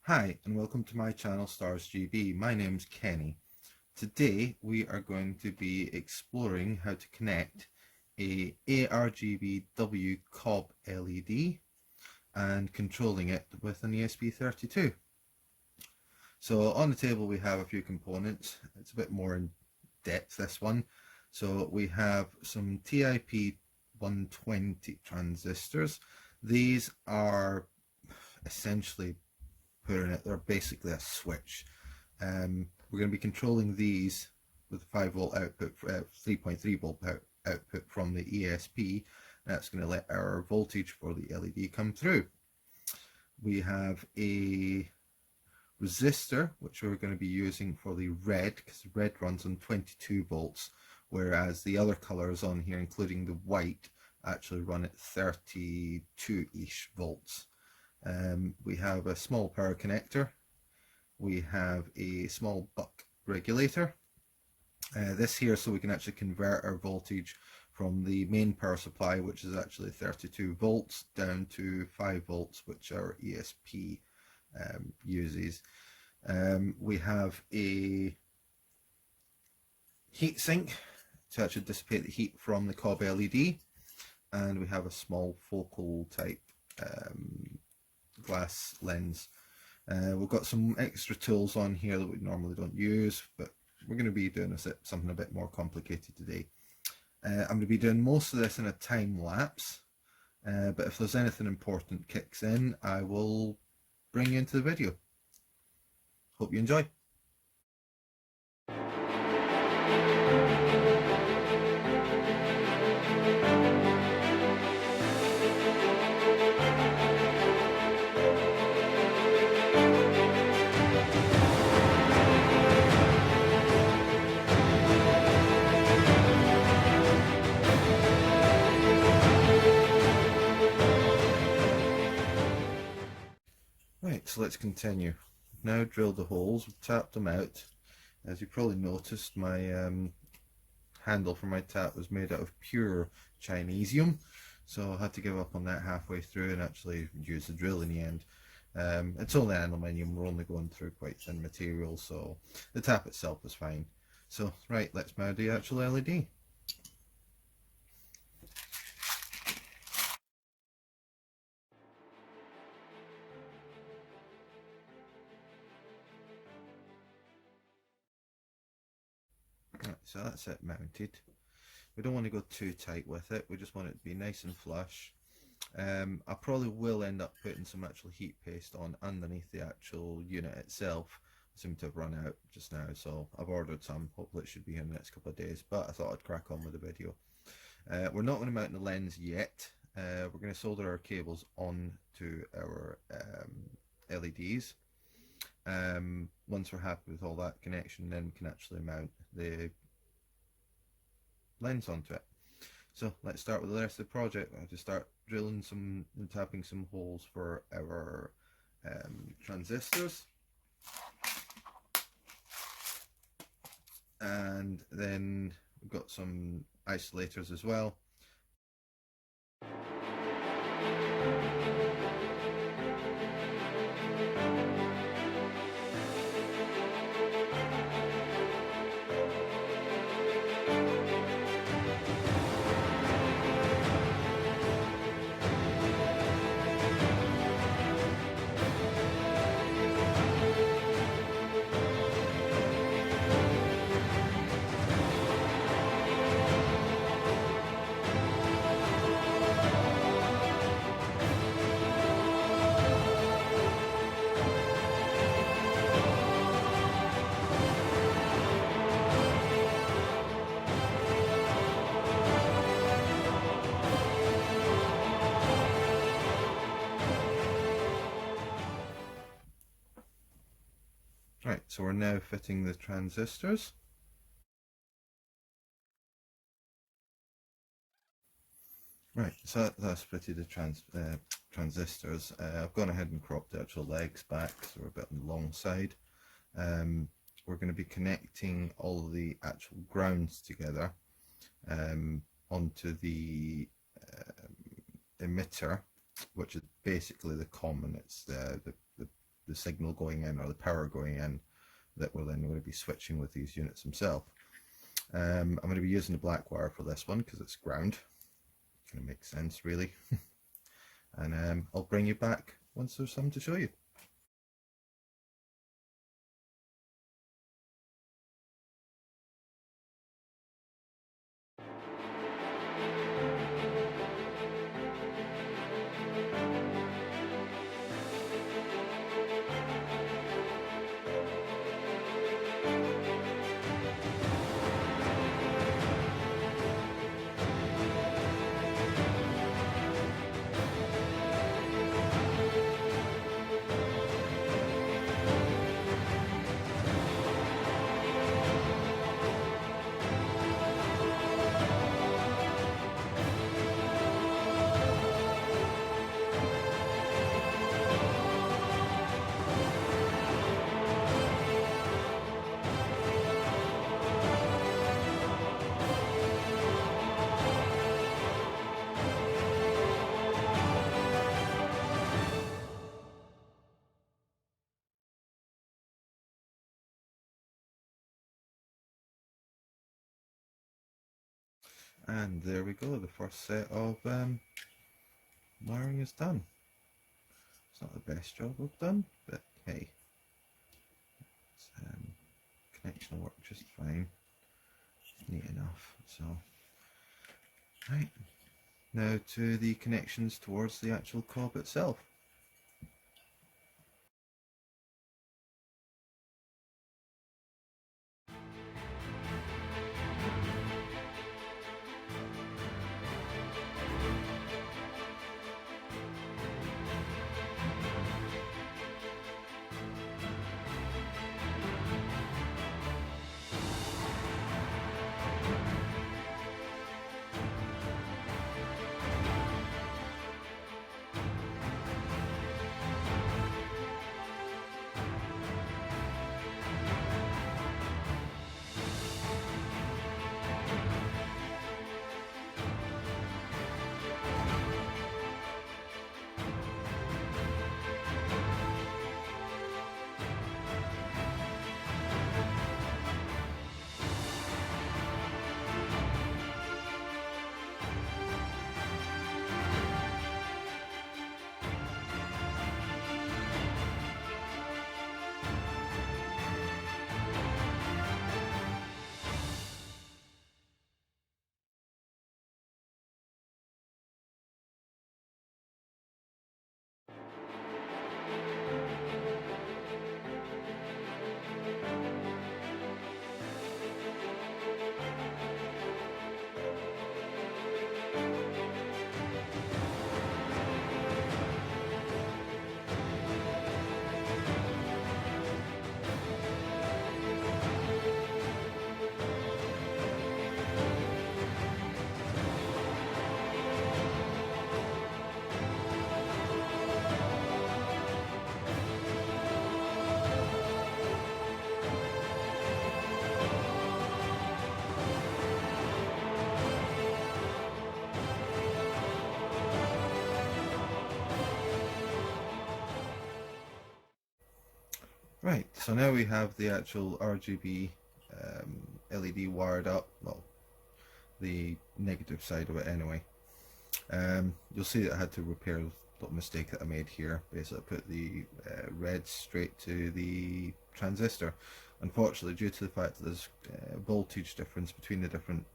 Hi and welcome to my channel Rgbw. My name's Kenny. Today we are going to be exploring how to connect a Rgbw cob LED and controlling it with an ESP32. So on the table we have a few components. It's a bit more in depth, this one. So we have some TIP 120 transistors. These are essentially they're basically a switch. We're going to be controlling these with a 5 volt output, 3.3 volt output from the ESP. That's going to let our voltage for the LED come through. We have a resistor which we're going to be using for the red, because the red runs on 22 volts, whereas the other colors on here, including the white, actually run at 32-ish volts. We have a small power connector. We have a small buck regulator. This here so we can actually convert our voltage from the main power supply, which is actually 32 volts, down to 5 volts, which our ESP uses. We have a heat sink to actually dissipate the heat from the cob LED, and we have a small focal type glass lens. We've got some extra tools on here that we normally don't use, but we're going to be doing something a bit more complicated today. I'm going to be doing most of this in a time lapse, but if there's anything important kicks in, I will bring you into the video. Hope you enjoy. Right, so let's continue. We've now drilled the holes, we've tapped them out. As you probably noticed, my handle for my tap was made out of pure Chinesium, so I had to give up on that halfway through and actually use the drill in the end. It's only aluminium, we're only going through quite thin material, so the tap itself was fine. So right, let's mount the actual LED. Right, so that's it mounted. We don't want to go too tight with it, we just want it to be nice and flush. I probably will end up putting some actual heat paste on underneath the actual unit itself. I seem to have run out just now, so I've ordered some. Hopefully it should be here in the next couple of days, but I thought I'd crack on with the video. We're not going to mount the lens yet. We're going to solder our cables on to our LEDs. Once we're happy with all that connection, then we can actually mount the lens onto it. So let's start with the rest of the project. I have to start drilling some and tapping some holes for our transistors, and then we've got some isolators as well. Right, so we're now fitting the transistors. Right, so that's fitted the transistors. I've gone ahead and cropped the actual legs back, so we're a bit on the long side. We're going to be connecting all of the actual grounds together onto the emitter, which is basically the common. It's the the signal going in or the power going in that we're then going to be switching with these units themselves. I'm going to be using the black wire for this one because it's ground. Kind of makes sense really. And I'll bring you back once there's something to show you. And there we go, the first set of wiring is done. It's not the best job I've done, but hey, connection will work just fine. Neat enough. So, right, now to the connections towards the actual cob itself. Right, so now we have the actual RGB LED wired up, well, the negative side of it anyway. You'll see that I had to repair the little mistake that I made here. Basically, I put the red straight to the transistor. Unfortunately, due to the fact that there's voltage difference between the different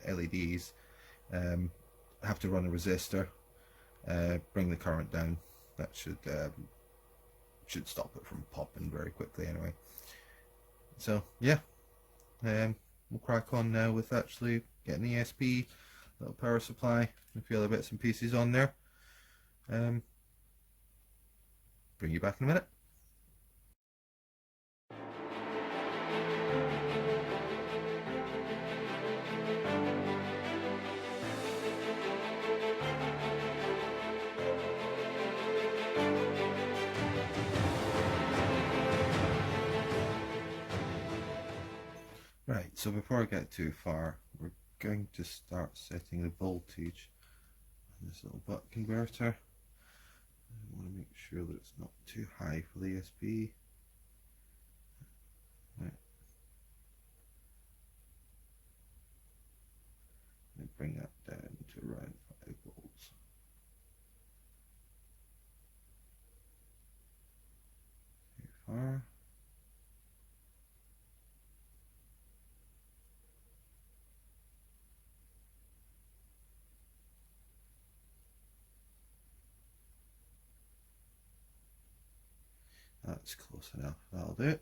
LEDs, I have to run a resistor, bring the current down. That should stop it from popping very quickly anyway. So yeah, we'll crack on now with actually getting the ESP, little power supply, a few other bits and pieces on there. Bring you back in a minute. Right, so before I get too far, we're going to start setting the voltage on this little buck converter. I want to make sure that it's not too high for the ESP. Right. And bring that down to around 5 volts. Too far. That's close enough, that'll do it.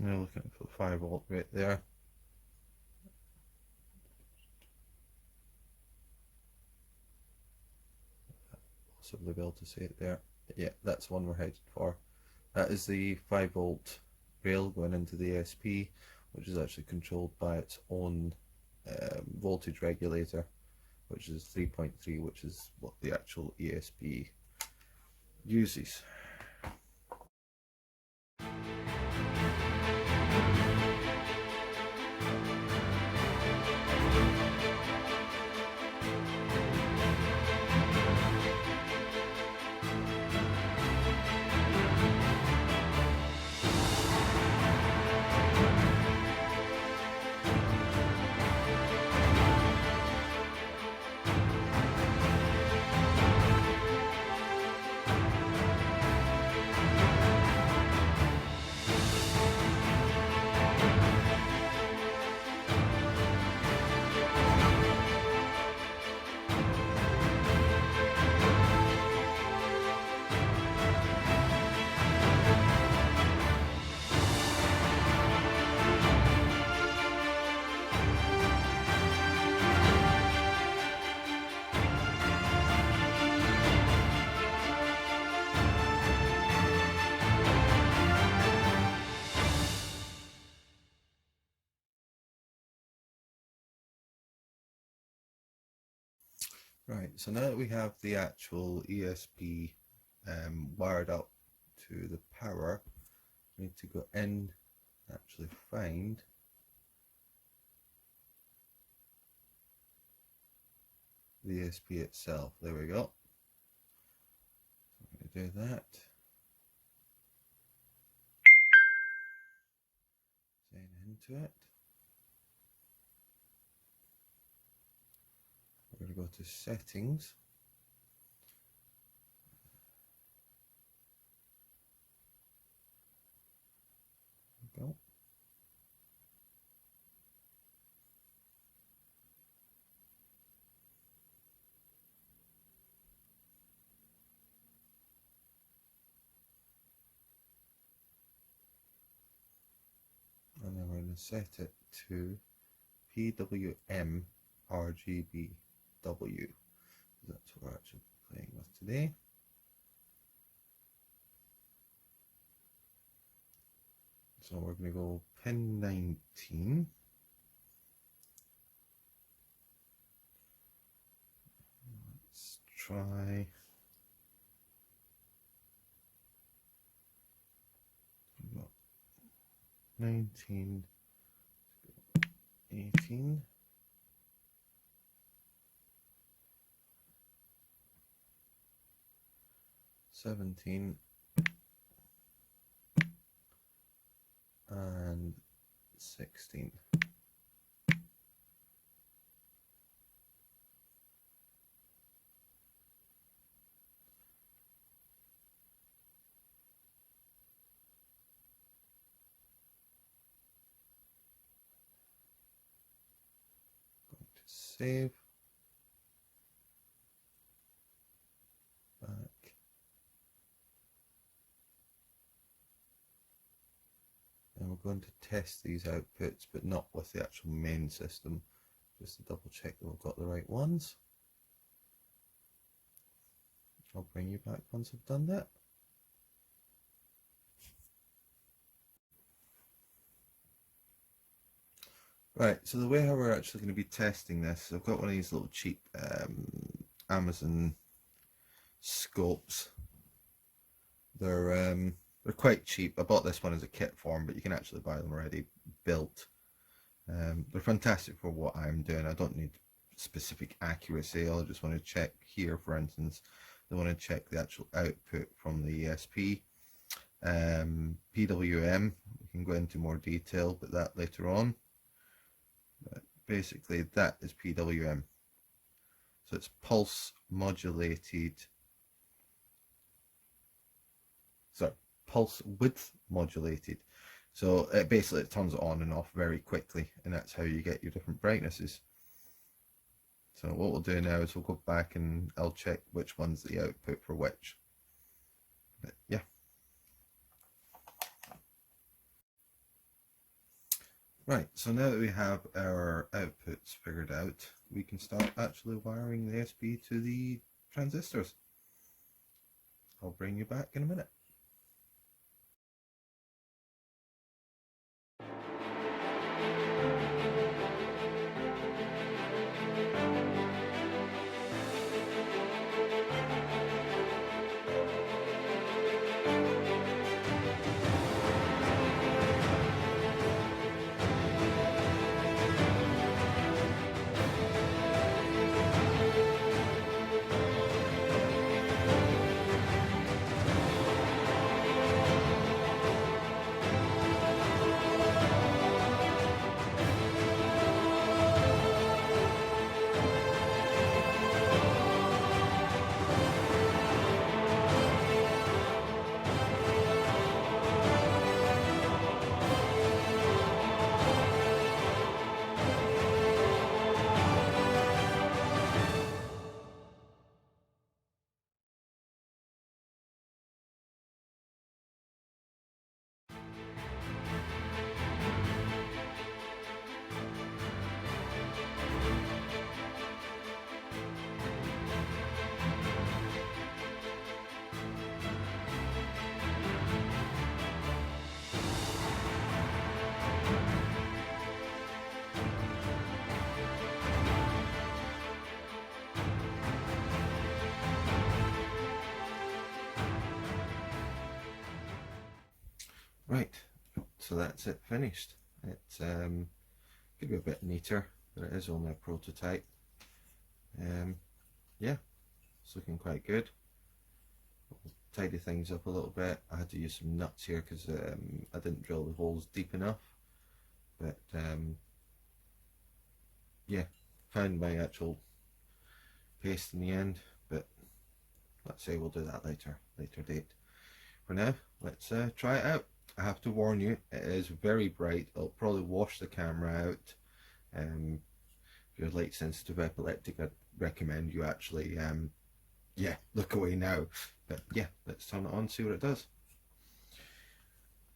Now looking for the 5 volt right there. Possibly be able to see it there. Yeah, that's the one we're headed for. That is the 5 volt rail going into the ESP, which is actually controlled by its own voltage regulator, which is 3.3, which is what the actual ESP uses. Right, so now that we have the actual ESP wired up to the power, we need to go in and actually find the ESP itself. There we go. So I'm going to do that. Sign into it. We're going to go to settings. There we go. And then we're going to set it to PWM RGB W. That's what we're actually playing with today. So we're going to go pin 19. Let's try 19, 18. 17 and 16. Going to save. Back. And we're going to test these outputs, but not with the actual main system, just to double check that we've got the right ones. I'll bring you back once I've done that. Right, so the way how we're actually going to be testing this, I've got one of these little cheap Amazon scopes. They're quite cheap. I bought this one as a kit form, but you can actually buy them already built. They're fantastic for what I'm doing. I don't need specific accuracy. I just want to check here, for instance, I want to check the actual output from the ESP. PWM, we can go into more detail, but that later on. But basically, that is PWM. So it's pulse width modulated. So it basically turns it on and off very quickly, and that's how you get your different brightnesses. So what we'll do now is we'll go back and I'll check which one's the output for which. But yeah. Right, so now that we have our outputs figured out, we can start actually wiring the ESP to the transistors. I'll bring you back in a minute. Right, so that's it finished. It's could be a bit neater, but it is only a prototype. Yeah, it's looking quite good. We'll tidy things up a little bit. I had to use some nuts here because I didn't drill the holes deep enough. But yeah, found my actual paste in the end. But let's say we'll do that later date. For now, let's try it out. I have to warn you, it is very bright. It'll probably wash the camera out. If you're light sensitive epileptic, I'd recommend you actually yeah, look away now. But yeah, let's turn it on, see what it does.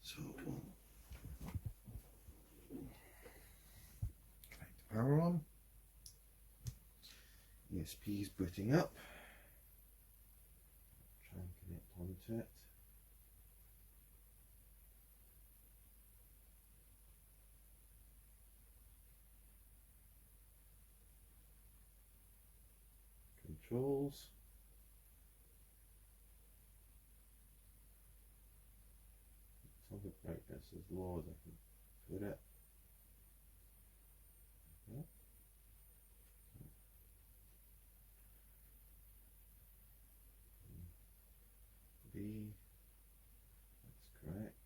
So connect the power on. ESP is booting up. Try and connect onto it. Controls. Tell the brightness as low as I can put it. Yep. B, that's correct.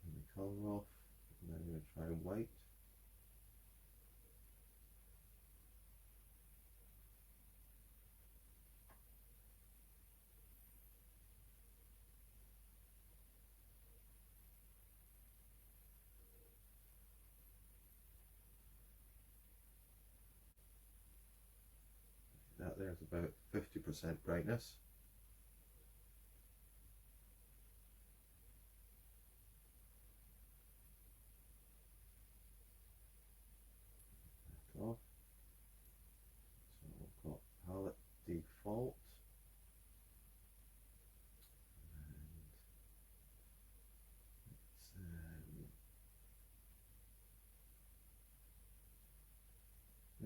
Turn the colour off. Now I'm going to try white. That there's about 50% brightness. Back off. So we've got palette default.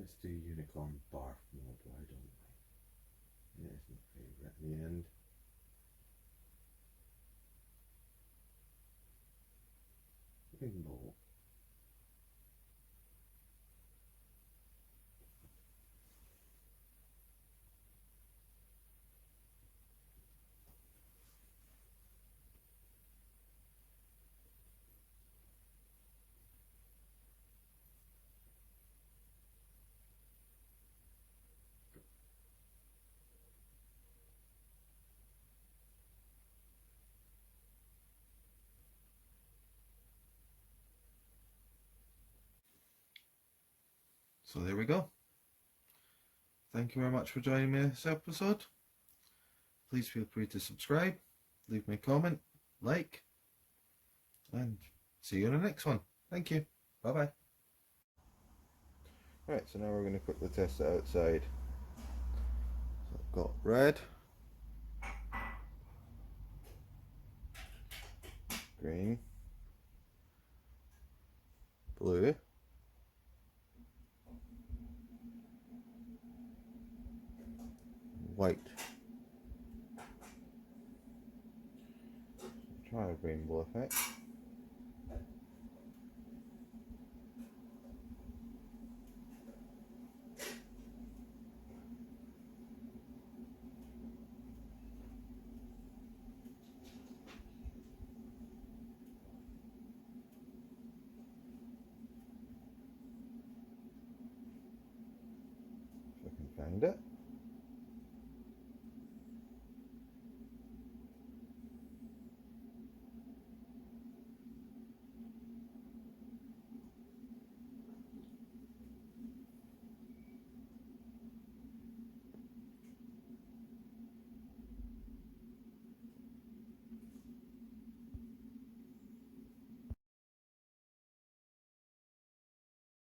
Let's do unicorn barf mode, why don't we? Yeah, it's my favourite at the end. Rainbow. So there we go. Thank you very much for joining me in this episode. Please feel free to subscribe, leave me a comment, like, and see you in the next one. Thank you. Bye bye. Right, so now we're going to quickly test it outside. So I've got red, green, blue, white. Try a rainbow effect. If I can find it.